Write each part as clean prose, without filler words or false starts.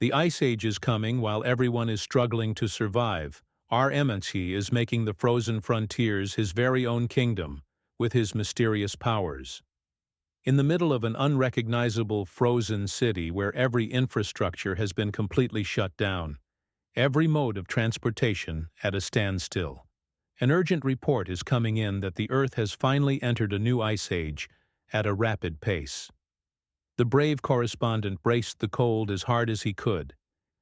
The Ice Age is coming while everyone is struggling to survive. Our MNC is making the frozen frontiers his very own kingdom, with his mysterious powers. In the middle of an unrecognizable frozen city where every infrastructure has been completely shut down, every mode of transportation at a standstill, an urgent report is coming in that the Earth has finally entered a new ice age at a rapid pace. The brave correspondent braced the cold as hard as he could,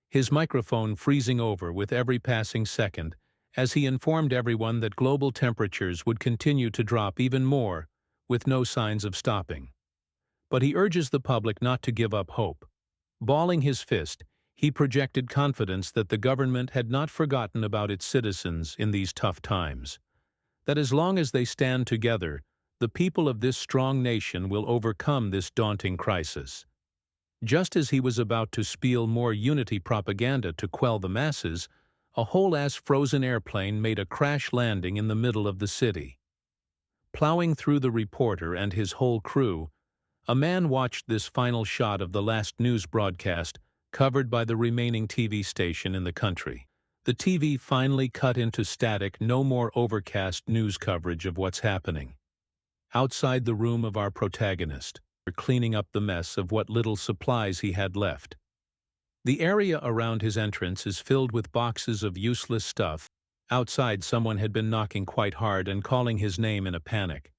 his microphone freezing over with every passing second as he informed everyone that global temperatures would continue to drop even more, with no signs of stopping. But he urges the public not to give up hope. Balling his fist, he projected confidence that the government had not forgotten about its citizens in these tough times, that as long as they stand together, the people of this strong nation will overcome this daunting crisis. Just as he was about to spiel more unity propaganda to quell the masses, a whole-ass frozen airplane made a crash landing in the middle of the city. Plowing through the reporter and his whole crew, a man watched this final shot of the last news broadcast covered by the remaining TV station in the country. The TV finally cut into static, no more overcast news coverage of what's happening. Outside the room of our protagonist, cleaning up the mess of what little supplies he had left. The area around his entrance is filled with boxes of useless stuff. Outside, someone had been knocking quite hard and calling his name in a panic.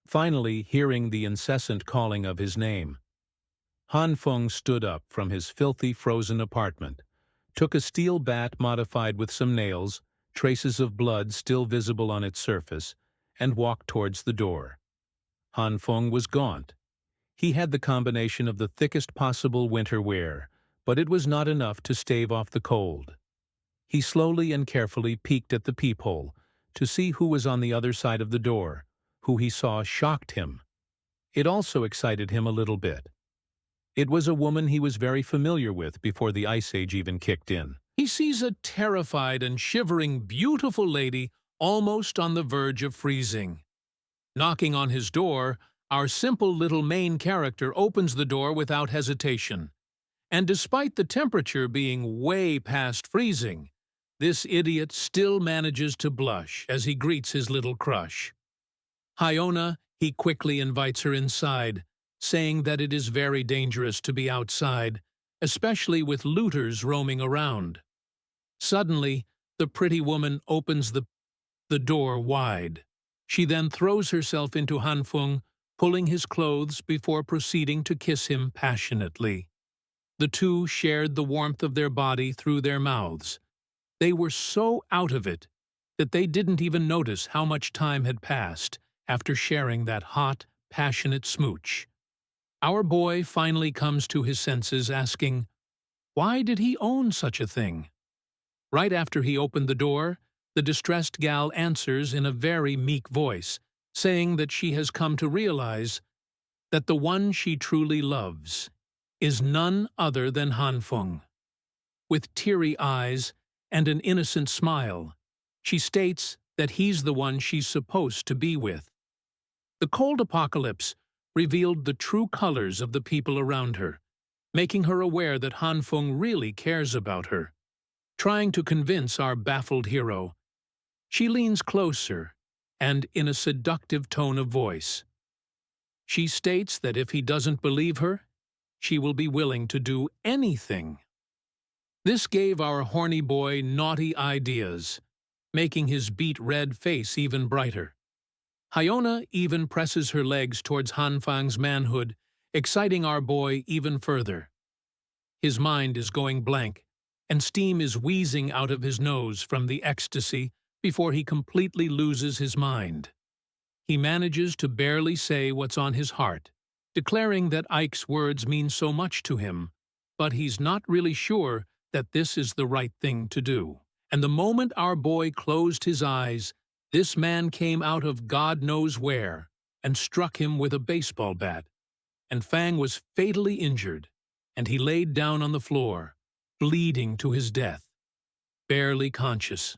Finally, hearing the incessant calling of his name, Han Feng stood up from his filthy frozen apartment, took a steel bat modified with some nails, traces of blood still visible on its surface, and walked towards the door. Han Feng was gaunt. He had the combination of the thickest possible winter wear, but it was not enough to stave off the cold. He slowly and carefully peeked at the peephole to see who was on the other side of the door. Who he saw shocked him. It also excited him a little bit. It was a woman he was very familiar with before the Ice Age even kicked in. He sees a terrified and shivering, beautiful lady almost on the verge of freezing. Knocking on his door, our simple little main character opens the door without hesitation. And despite the temperature being way past freezing, this idiot still manages to blush as he greets his little crush. Hyona, he quickly invites her inside, saying that it is very dangerous to be outside, especially with looters roaming around. Suddenly, the pretty woman opens the door wide. She then throws herself into Han Feng, pulling his clothes before proceeding to kiss him passionately. The two shared the warmth of their body through their mouths. They were so out of it that they didn't even notice how much time had passed after sharing that hot, passionate smooch. Our boy finally comes to his senses, asking, why did he own such a thing? Right after he opened the door, the distressed gal answers in a very meek voice, saying that she has come to realize that the one she truly loves is none other than Han Feng. With teary eyes and an innocent smile, she states that he's the one she's supposed to be with. The cold apocalypse revealed the true colors of the people around her, making her aware that Han Feng really cares about her. Trying to convince our baffled hero, she leans closer and in a seductive tone of voice. She states that if he doesn't believe her, she will be willing to do anything. This gave our horny boy naughty ideas, making his beet-red face even brighter. Hyona even presses her legs towards Han Feng's manhood, exciting our boy even further. His mind is going blank, and steam is wheezing out of his nose from the ecstasy before he completely loses his mind. He manages to barely say what's on his heart, declaring that Ike's words mean so much to him, but he's not really sure that this is the right thing to do. And the moment our boy closed his eyes, this man came out of God knows where and struck him with a baseball bat, and Fang was fatally injured, and he laid down on the floor, bleeding to his death, barely conscious.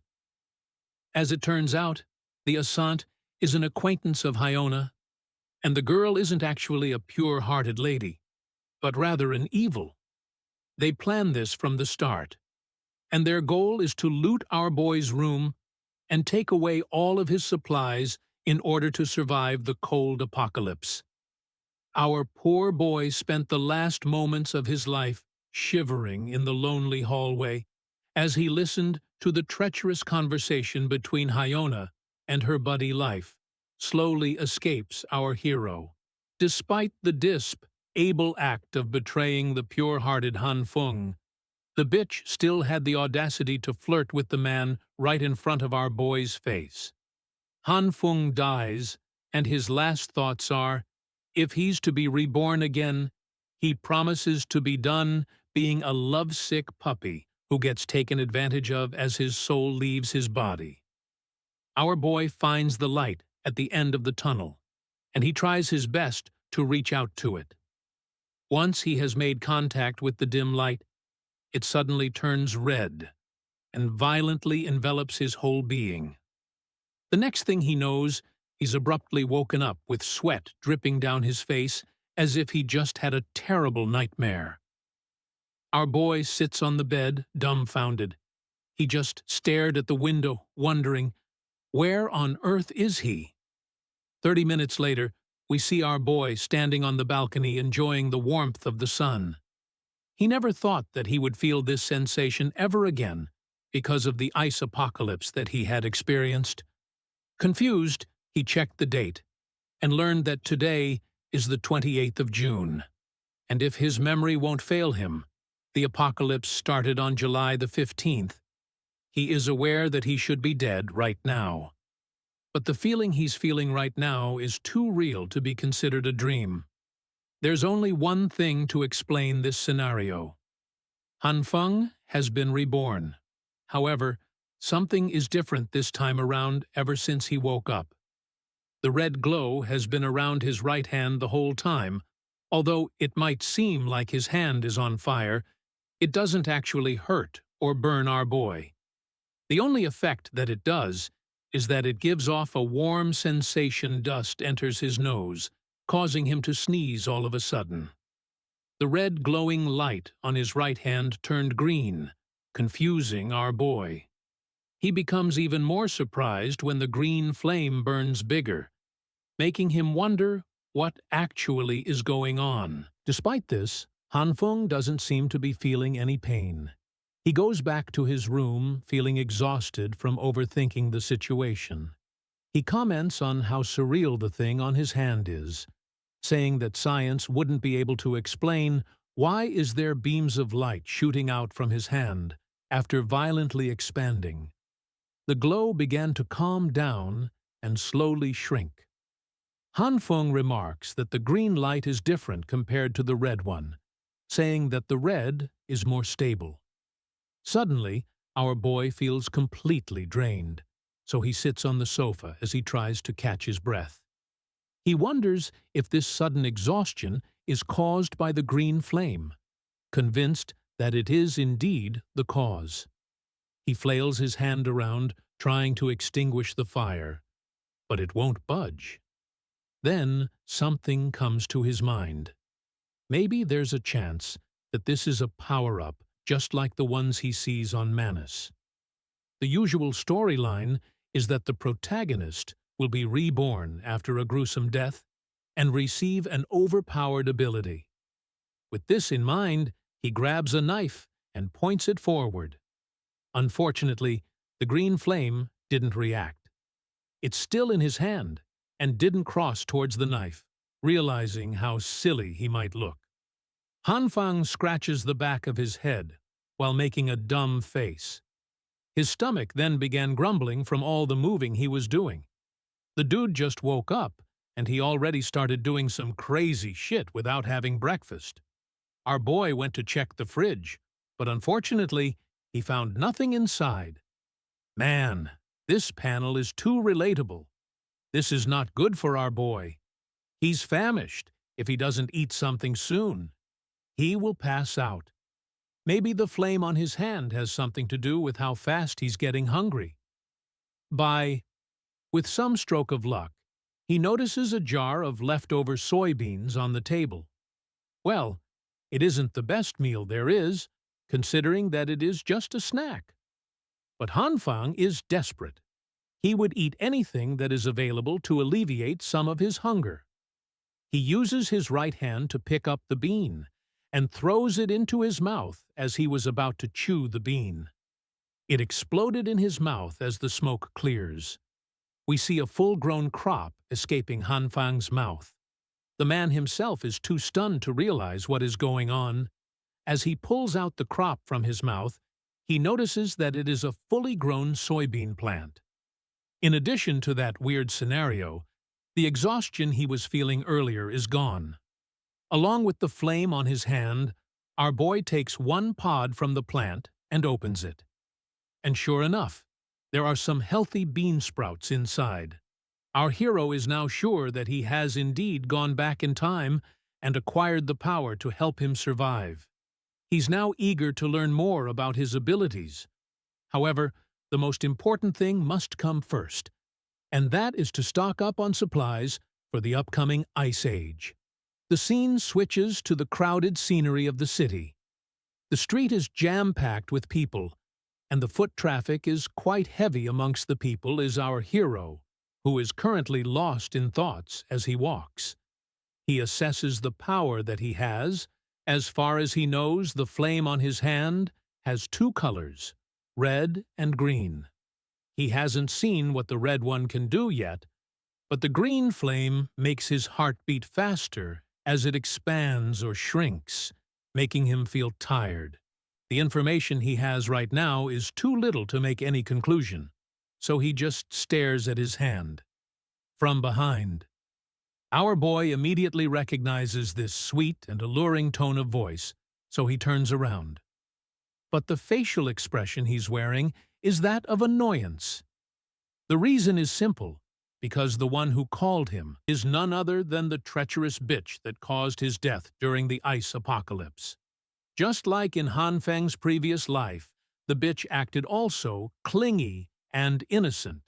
As it turns out, the Assant is an acquaintance of Hyona, and the girl isn't actually a pure-hearted lady, but rather an evil. They plan this from the start, and their goal is to loot our boy's room and take away all of his supplies in order to survive the cold apocalypse. Our poor boy spent the last moments of his life shivering in the lonely hallway as he listened to the treacherous conversation between Hyona and her buddy Life. Slowly escapes our hero. Despite the able act of betraying the pure-hearted Han Feng, the bitch still had the audacity to flirt with the man right in front of our boy's face. Han Feng dies, and his last thoughts are, if he's to be reborn again, he promises to be done being a lovesick puppy who gets taken advantage of as his soul leaves his body. Our boy finds the light at the end of the tunnel, and he tries his best to reach out to it. Once he has made contact with the dim light, it suddenly turns red and violently envelops his whole being. The next thing he knows, he's abruptly woken up with sweat dripping down his face as if he just had a terrible nightmare. Our boy sits on the bed, dumbfounded. He just stared at the window, wondering, where on earth is he? 30 minutes later, we see our boy standing on the balcony enjoying the warmth of the sun. He never thought that he would feel this sensation ever again because of the ice apocalypse that he had experienced. Confused, he checked the date and learned that today is the 28th of June. And if his memory won't fail him, the apocalypse started on July the 15th. He is aware that he should be dead right now. But the feeling he's feeling right now is too real to be considered a dream. There's only one thing to explain this scenario. Han Feng has been reborn. However, something is different this time around ever since he woke up. The red glow has been around his right hand the whole time. Although it might seem like his hand is on fire, it doesn't actually hurt or burn our boy. The only effect that it does is that it gives off a warm sensation. Dust enters his nose, causing him to sneeze all of a sudden. The red glowing light on his right hand turned green, confusing our boy. He becomes even more surprised when the green flame burns bigger, making him wonder what actually is going on. Despite this, Han Feng doesn't seem to be feeling any pain. He goes back to his room, feeling exhausted from overthinking the situation. He comments on how surreal the thing on his hand is, saying that science wouldn't be able to explain why is there beams of light shooting out from his hand after violently expanding. The glow began to calm down and slowly shrink. Han Feng remarks that the green light is different compared to the red one, saying that the red is more stable. Suddenly, our boy feels completely drained, so he sits on the sofa as he tries to catch his breath. He wonders if this sudden exhaustion is caused by the green flame, convinced that it is indeed the cause. He flails his hand around, trying to extinguish the fire, but it won't budge. Then something comes to his mind. Maybe there's a chance that this is a power-up just like the ones he sees on Manus. The usual storyline is that the protagonist will be reborn after a gruesome death and receive an overpowered ability. With this in mind, he grabs a knife and points it forward. Unfortunately, the green flame didn't react. It's still in his hand and didn't cross towards the knife, realizing how silly he might look. Han Feng scratches the back of his head while making a dumb face. His stomach then began grumbling from all the moving he was doing. The dude just woke up, and he already started doing some crazy shit without having breakfast. Our boy went to check the fridge, but unfortunately, he found nothing inside. Man, this panel is too relatable. This is not good for our boy. He's famished if he doesn't eat something soon. He will pass out. Maybe the flame on his hand has something to do with how fast he's getting hungry. With some stroke of luck, he notices a jar of leftover soybeans on the table. Well, It isn't the best meal there is, considering that it is just a snack. But Hanfang is desperate. He would eat anything that is available to alleviate some of his hunger. He uses his right hand to pick up the bean and throws it into his mouth as he was about to chew the bean. It exploded in his mouth as the smoke clears. We see a full-grown crop escaping Hanfang's mouth. The man himself is too stunned to realize what is going on. As he pulls out the crop from his mouth, he notices that it is a fully grown soybean plant. In addition to that weird scenario, the exhaustion he was feeling earlier is gone. Along with the flame on his hand, our boy takes one pod from the plant and opens it. And sure enough, there are some healthy bean sprouts inside. Our hero is now sure that he has indeed gone back in time and acquired the power to help him survive. He's now eager to learn more about his abilities. However, the most important thing must come first, and that is to stock up on supplies for the upcoming Ice Age. The scene switches to the crowded scenery of the city. The street is jam-packed with people, and the foot traffic is quite heavy. Amongst the people is our hero, who is currently lost in thoughts as he walks. He assesses the power that he has. As far as he knows, the flame on his hand has two colors, red and green. He hasn't seen what the red one can do yet, but the green flame makes his heart beat faster as it expands or shrinks, making him feel tired. The information he has right now is too little to make any conclusion, so he just stares at his hand. From behind, our boy immediately recognizes this sweet and alluring tone of voice, so he turns around. But the facial expression he's wearing is that of annoyance. The reason is simple, because the one who called him is none other than the treacherous bitch that caused his death during the ice apocalypse. Just like in Hanfeng's previous life, the bitch acted also clingy and innocent,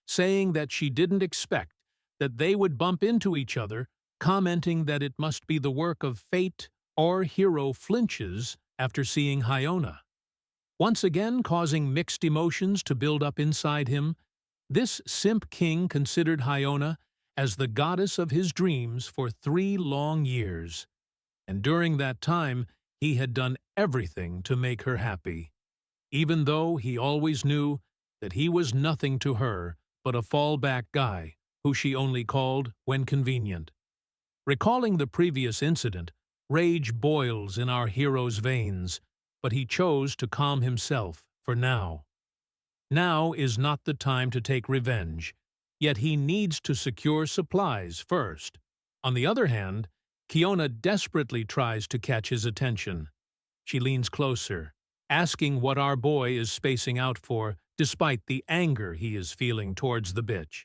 saying that she didn't expect that they would bump into each other, commenting that it must be the work of fate or hero flinches after seeing Hyona. Once again causing mixed emotions to build up inside him, this simp king considered Hyona as the goddess of his dreams for 3 long years, and during that time he had done everything to make her happy, even though he always knew that he was nothing to her but a fallback guy who she only called when convenient. Recalling the previous incident, rage boils in our hero's veins, but he chose to calm himself for now. Now is not the time to take revenge, yet he needs to secure supplies first. On the other hand, Kiona desperately tries to catch his attention. She leans closer, asking what our boy is spacing out for, despite the anger he is feeling towards the bitch.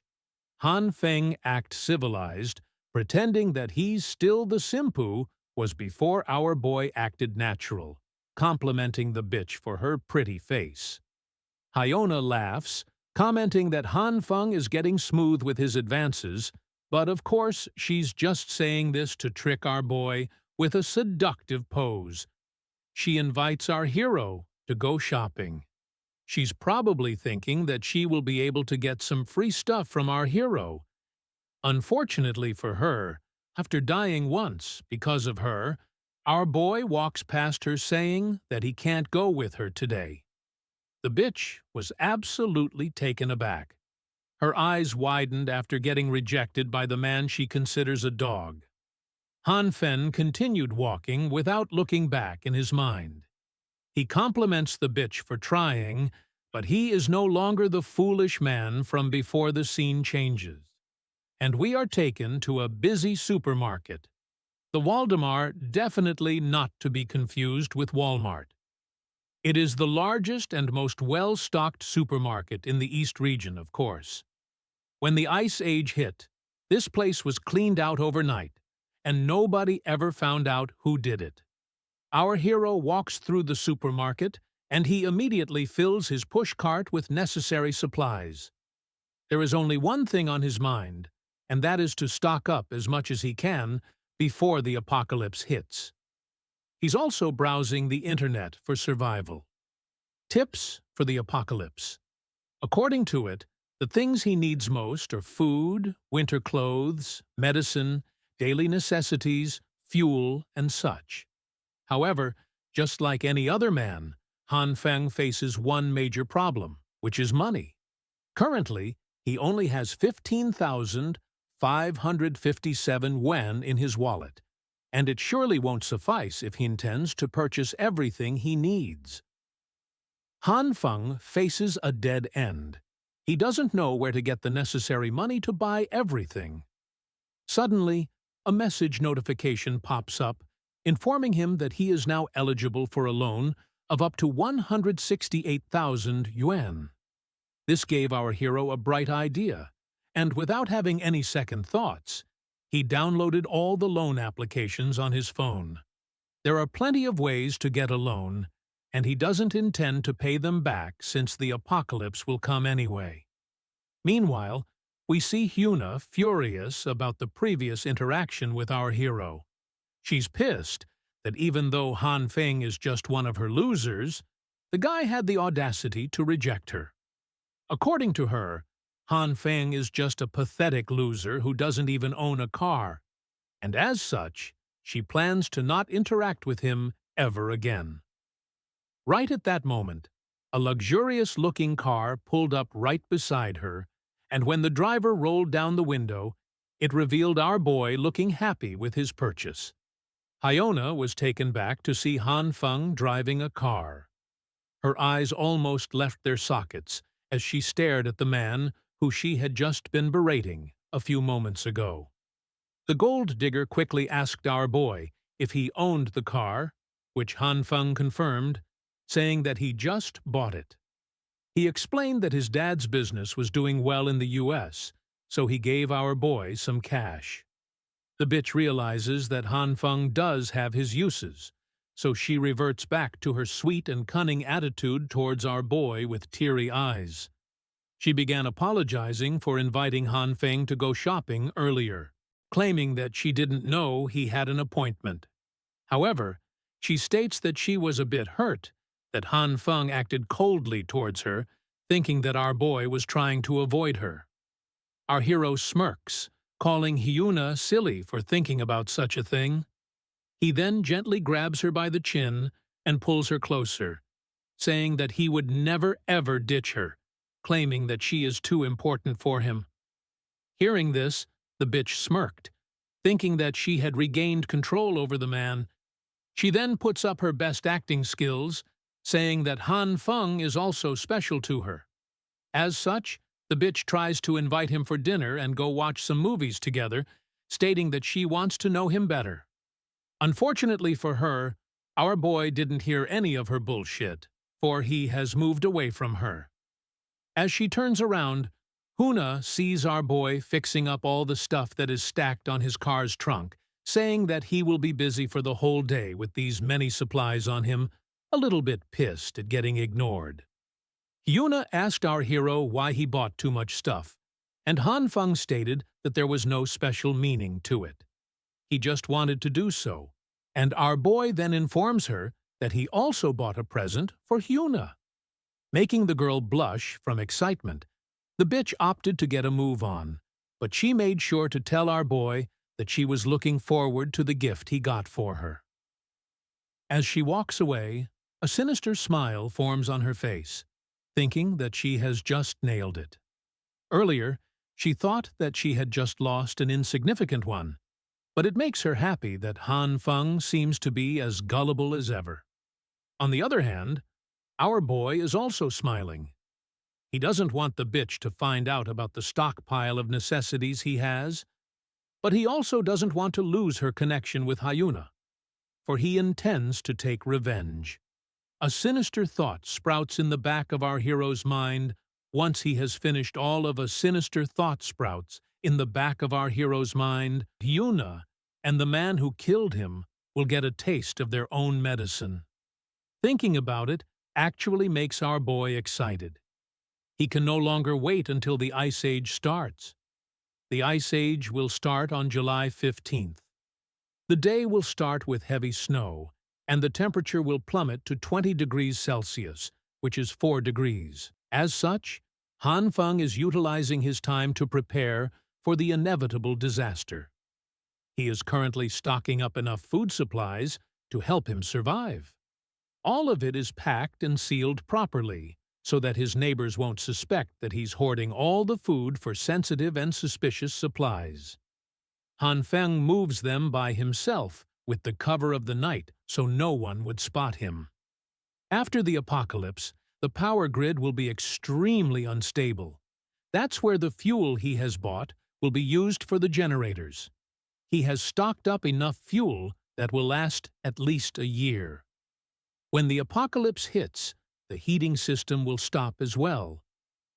Hanfeng acts civilized, pretending that he's still the simpu was before our boy acted natural, complimenting the bitch for her pretty face. Hyona laughs, commenting that Hanfeng is getting smooth with his advances, but of course she's just saying this to trick our boy with a seductive pose. She invites our hero to go shopping. She's probably thinking that she will be able to get some free stuff from our hero. Unfortunately for her, after dying once because of her, our boy walks past her saying that he can't go with her today. The bitch was absolutely taken aback. Her eyes widened after getting rejected by the man she considers a dog. Hanfen continued walking without looking back in his mind. He compliments the bitch for trying, but he is no longer the foolish man from before the scene changes. And we are taken to a busy supermarket. The Waldemar definitely not to be confused with Walmart. It is the largest and most well-stocked supermarket in the East region, of course. When the Ice Age hit, this place was cleaned out overnight, and nobody ever found out who did it. Our hero walks through the supermarket, and he immediately fills his pushcart with necessary supplies. There is only one thing on his mind, and that is to stock up as much as he can before the apocalypse hits. He's also browsing the internet for survival. Tips for the apocalypse. According to it, the things he needs most are food, winter clothes, medicine, daily necessities, fuel, and such. However, just like any other man, Han Feng faces one major problem, which is money. Currently, he only has 15,557 yuan in his wallet, and it surely won't suffice if he intends to purchase everything he needs. Han Feng faces a dead end. He doesn't know where to get the necessary money to buy everything. Suddenly, a message notification pops up, informing him that he is now eligible for a loan of up to 168,000 yuan. This gave our hero a bright idea, and without having any second thoughts, he downloaded all the loan applications on his phone. There are plenty of ways to get a loan, and he doesn't intend to pay them back since the apocalypse will come anyway. Meanwhile, we see Hyuna furious about the previous interaction with our hero. She's pissed that even though Han Feng is just one of her losers, the guy had the audacity to reject her. According to her, Han Feng is just a pathetic loser who doesn't even own a car, and as such, she plans to not interact with him ever again. Right at that moment, a luxurious-looking car pulled up right beside her, and when the driver rolled down the window, it revealed our boy looking happy with his purchase. Hyuna was taken back to see Han Feng driving a car. Her eyes almost left their sockets as she stared at the man who she had just been berating a few moments ago. The gold digger quickly asked our boy if he owned the car, which Han Feng confirmed, saying that he just bought it. He explained that his dad's business was doing well in the U.S., so he gave our boy some cash. The bitch realizes that Han Feng does have his uses, so she reverts back to her sweet and cunning attitude towards our boy with teary eyes. She began apologizing for inviting Han Feng to go shopping earlier, claiming that she didn't know he had an appointment. However, she states that she was a bit hurt that Han Feng acted coldly towards her, thinking that our boy was trying to avoid her. Our hero smirks, calling Hyuna silly for thinking about such a thing. He then gently grabs her by the chin and pulls her closer, saying that he would never ever ditch her, claiming that she is too important for him. Hearing this, the bitch smirked, thinking that she had regained control over the man. She then puts up her best acting skills, saying that Han Feng is also special to her. As such, the bitch tries to invite him for dinner and go watch some movies together, stating that she wants to know him better. Unfortunately for her, our boy didn't hear any of her bullshit, for he has moved away from her. As she turns around, Hyuna sees our boy fixing up all the stuff that is stacked on his car's trunk, saying that he will be busy for the whole day with these many supplies on him, a little bit pissed at getting ignored. Hyuna asked our hero why he bought too much stuff, and Han Feng stated that there was no special meaning to it. He just wanted to do so, and our boy then informs her that he also bought a present for Hyuna. Making the girl blush from excitement, the bitch opted to get a move on, but she made sure to tell our boy that she was looking forward to the gift he got for her. As she walks away, a sinister smile forms on her face, thinking that she has just nailed it. Earlier, she thought that she had just lost an insignificant one, but it makes her happy that Han Feng seems to be as gullible as ever. On the other hand, our boy is also smiling. He doesn't want the bitch to find out about the stockpile of necessities he has, but he also doesn't want to lose her connection with Hyuna, for he intends to take revenge. A sinister thought sprouts in the back of our hero's mind once he has finished all of a sinister thought sprouts in the back of our hero's mind. Hyuna and the man who killed him will get a taste of their own medicine. Thinking about it actually makes our boy excited. He can no longer wait until the Ice Age starts. The Ice Age will start on July 15th. The day will start with heavy snow, and the temperature will plummet to 20 degrees Celsius, which is 4 degrees. As such, Han Feng is utilizing his time to prepare for the inevitable disaster. He is currently stocking up enough food supplies to help him survive. All of it is packed and sealed properly, so that his neighbors won't suspect that he's hoarding all the food for sensitive and suspicious supplies. Han Feng moves them by himself, with the cover of the night, so no one would spot him. After the apocalypse, the power grid will be extremely unstable. That's where the fuel he has bought will be used for the generators. He has stocked up enough fuel that will last at least a year. When the apocalypse hits, the heating system will stop as well,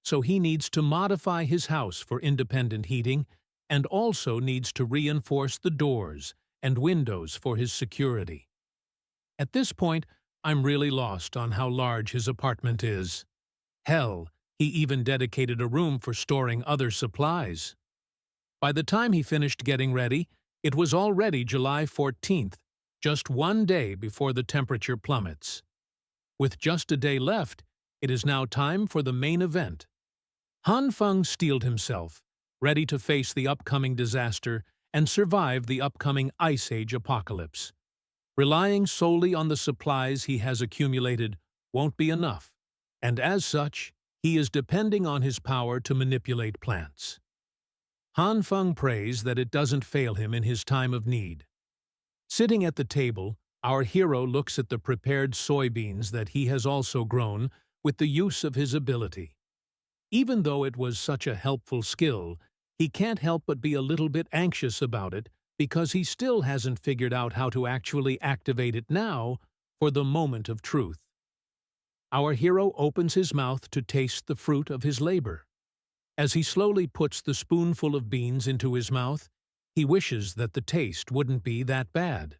so he needs to modify his house for independent heating and also needs to reinforce the doors and windows for his security. At this point, I'm really lost on how large his apartment is. Hell, he even dedicated a room for storing other supplies. By the time he finished getting ready, it was already July 14th, just one day before the temperature plummets. With just a day left, it is now time for the main event. Han Feng steeled himself, ready to face the upcoming disaster and survive the upcoming Ice Age apocalypse. Relying solely on the supplies he has accumulated won't be enough, and as such, he is depending on his power to manipulate plants. Han Feng prays that it doesn't fail him in his time of need. Sitting at the table, our hero looks at the prepared soybeans that he has also grown with the use of his ability. Even though it was such a helpful skill, he can't help but be a little bit anxious about it because he still hasn't figured out how to actually activate it now for the moment of truth. Our hero opens his mouth to taste the fruit of his labor. As he slowly puts the spoonful of beans into his mouth, he wishes that the taste wouldn't be that bad.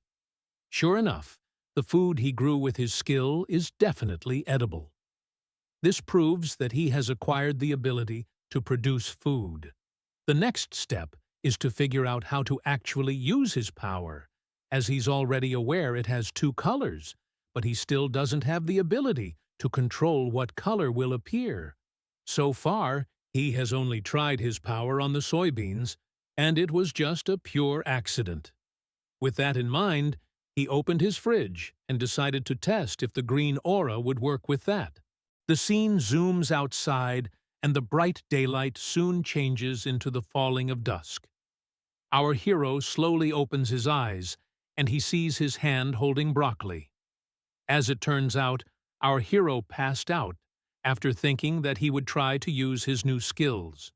Sure enough, the food he grew with his skill is definitely edible. This proves that he has acquired the ability to produce food. The next step is to figure out how to actually use his power, as he's already aware it has 2 colors, but he still doesn't have the ability to control what color will appear. So far, he has only tried his power on the soybeans, and it was just a pure accident. With that in mind, he opened his fridge and decided to test if the green aura would work with that. The scene zooms outside, and the bright daylight soon changes into the falling of dusk. Our hero slowly opens his eyes, and he sees his hand holding broccoli. As it turns out, our hero passed out after thinking that he would try to use his new skills.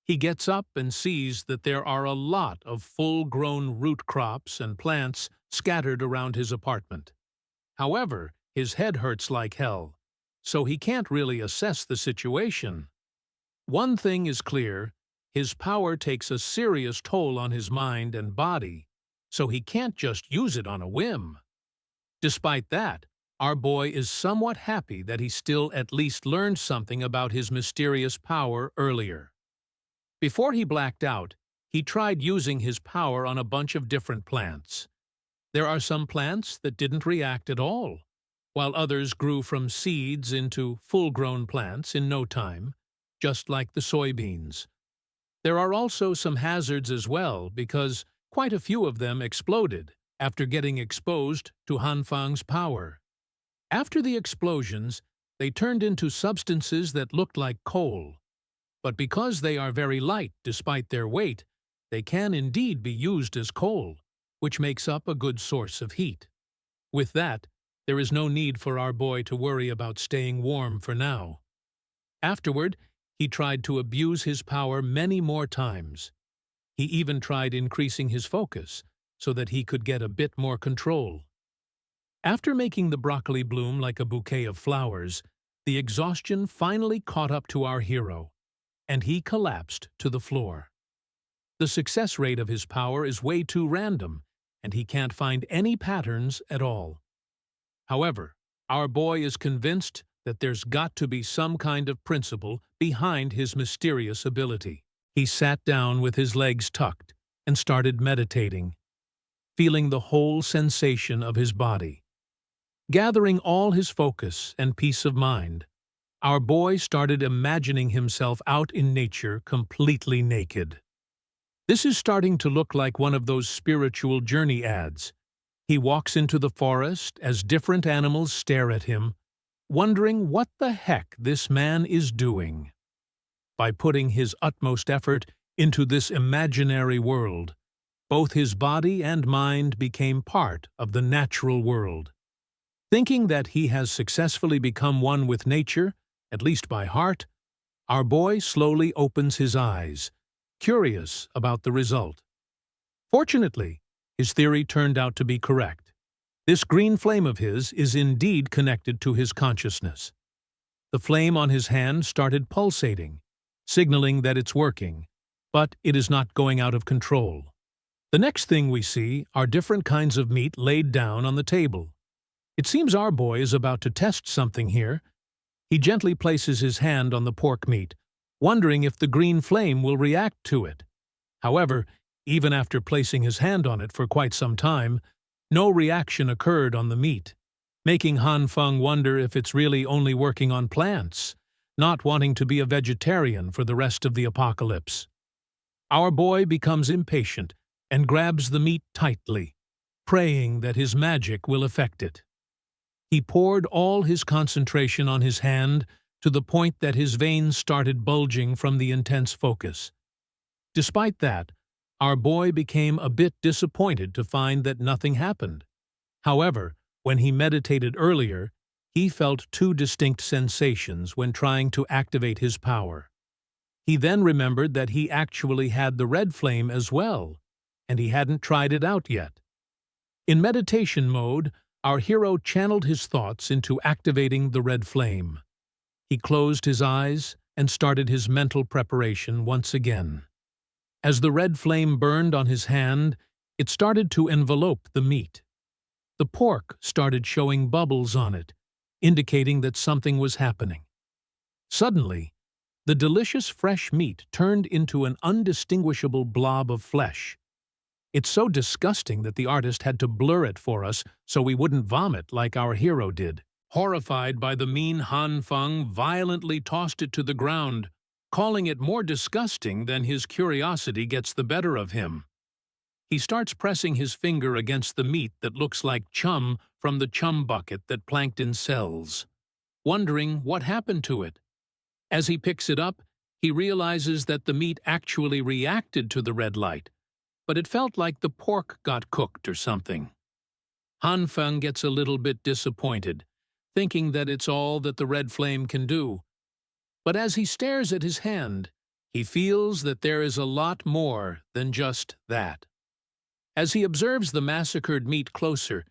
He gets up and sees that there are a lot of full-grown root crops and plants scattered around his apartment. However, his head hurts like hell, so he can't really assess the situation. One thing is clear: his power takes a serious toll on his mind and body, so he can't just use it on a whim. Despite that, our boy is somewhat happy that he still at least learned something about his mysterious power earlier. Before he blacked out, he tried using his power on a bunch of different plants. There are some plants that didn't react at all, while others grew from seeds into full-grown plants in no time, just like the soybeans. There are also some hazards as well, because quite a few of them exploded after getting exposed to Han Feng's power. After the explosions, they turned into substances that looked like coal. But because they are very light despite their weight, they can indeed be used as coal, which makes up a good source of heat. With that, there is no need for our boy to worry about staying warm for now. Afterward, he tried to abuse his power many more times. He even tried increasing his focus so that he could get a bit more control. After making the broccoli bloom like a bouquet of flowers, the exhaustion finally caught up to our hero, and he collapsed to the floor. The success rate of his power is way too random, and he can't find any patterns at all. However, our boy is convinced that there's got to be some kind of principle behind his mysterious ability. He sat down with his legs tucked and started meditating, feeling the whole sensation of his body. Gathering all his focus and peace of mind, our boy started imagining himself out in nature completely naked. This is starting to look like one of those spiritual journey ads. He walks into the forest as different animals stare at him, wondering what the heck this man is doing. By putting his utmost effort into this imaginary world, both his body and mind became part of the natural world. Thinking that he has successfully become one with nature, at least by heart, our boy slowly opens his eyes, curious about the result. Fortunately, his theory turned out to be correct. This green flame of his is indeed connected to his consciousness. The flame on his hand started pulsating, signaling that it's working, but it is not going out of control. The next thing we see are different kinds of meat laid down on the table. It seems our boy is about to test something here. He gently places his hand on the pork meat, wondering if the green flame will react to it. However, even after placing his hand on it for quite some time, no reaction occurred on the meat, making Han Feng wonder if it's really only working on plants, not wanting to be a vegetarian for the rest of the apocalypse. Our boy becomes impatient and grabs the meat tightly, praying that his magic will affect it. He poured all his concentration on his hand to the point that his veins started bulging from the intense focus. Despite that, our boy became a bit disappointed to find that nothing happened. However, when he meditated earlier, he felt two distinct sensations when trying to activate his power. He then remembered that he actually had the red flame as well, and he hadn't tried it out yet. In meditation mode, our hero channeled his thoughts into activating the red flame. He closed his eyes and started his mental preparation once again. As the red flame burned on his hand, it started to envelope the meat. The pork started showing bubbles on it, indicating that something was happening. Suddenly, the delicious fresh meat turned into an undistinguishable blob of flesh. It's so disgusting that the artist had to blur it for us so we wouldn't vomit like our hero did. Horrified by the mean Han Feng violently tossed it to the ground, calling it more disgusting than his curiosity gets the better of him. He starts pressing his finger against the meat that looks like chum from the chum bucket that Plankton sells, wondering what happened to it. As he picks it up, he realizes that the meat actually reacted to the red light, but it felt like the pork got cooked or something. Han Feng gets a little bit disappointed, thinking that it's all that the red flame can do. But as he stares at his hand, he feels that there is a lot more than just that. As he observes the massacred meat closer,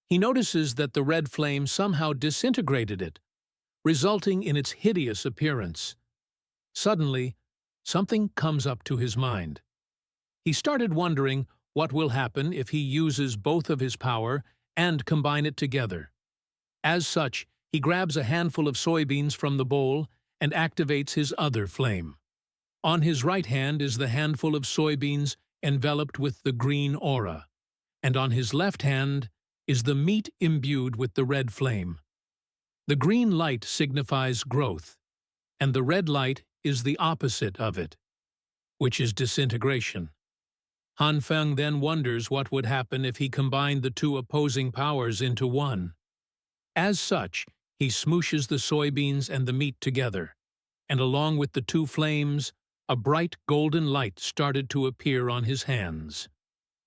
he notices that the red flame somehow disintegrated it, resulting in its hideous appearance. Suddenly, something comes up to his mind. He started wondering what will happen if he uses both of his power and combine it together. As such, he grabs a handful of soybeans from the bowl and activates his other flame. On his right hand is the handful of soybeans enveloped with the green aura, and on his left hand is the meat imbued with the red flame. The green light signifies growth, and the red light is the opposite of it, which is disintegration. Han Feng then wonders what would happen if he combined the two opposing powers into one. As such, he smooshes the soybeans and the meat together, and along with the two flames, a bright golden light started to appear on his hands.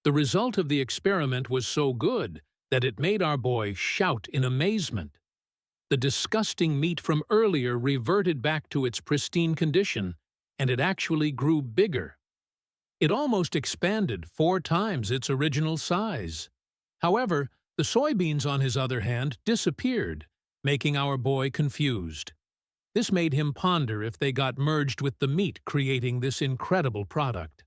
The result of the experiment was so good that it made our boy shout in amazement. The disgusting meat from earlier reverted back to its pristine condition, and it actually grew bigger. It almost expanded 4 times its original size. However, the soybeans, on his other hand, disappeared, making our boy confused. This made him ponder if they got merged with the meat, creating this incredible product.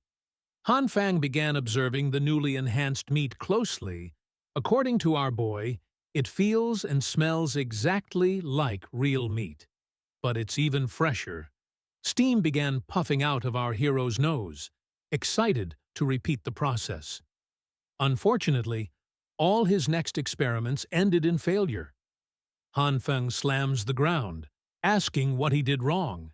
Han Feng began observing the newly enhanced meat closely. According to our boy, it feels and smells exactly like real meat, but it's even fresher. Steam began puffing out of our hero's nose, excited to repeat the process. Unfortunately, All his next experiments ended in failure. Han Feng slams the ground, asking what he did wrong.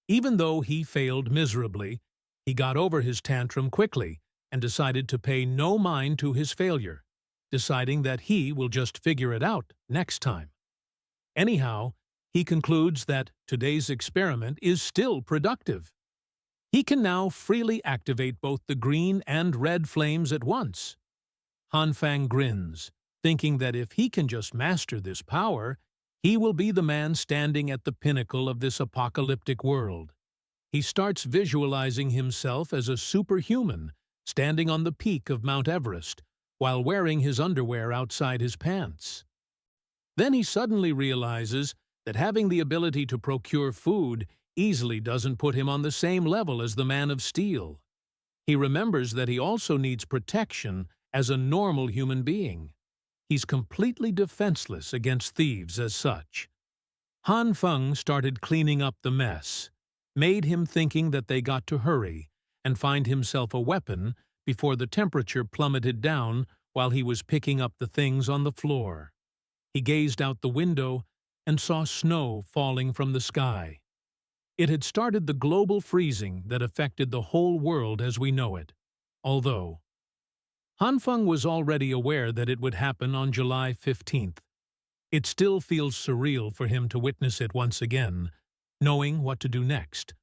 Even though he failed miserably, he got over his tantrum quickly and decided to pay no mind to his failure, deciding that he will just figure it out next time. Anyhow, he concludes that today's experiment is still productive. He can now freely activate both the green and red flames at once. Han Feng grins, thinking that if he can just master this power, he will be the man standing at the pinnacle of this apocalyptic world. He starts visualizing himself as a superhuman, standing on the peak of Mount Everest, while wearing his underwear outside his pants. Then he suddenly realizes that having the ability to procure food easily doesn't put him on the same level as the Man of Steel. He remembers that he also needs protection as a normal human being. He's completely defenseless against thieves as such. Han Feng started cleaning up the mess, made him thinking that they got to hurry and find himself a weapon before the temperature plummeted down while he was picking up the things on the floor. He gazed out the window and saw snow falling from the sky. It had started the global freezing that affected the whole world as we know it, although Han Feng was already aware that it would happen on July 15th. It still feels surreal for him to witness it once again, knowing what to do next.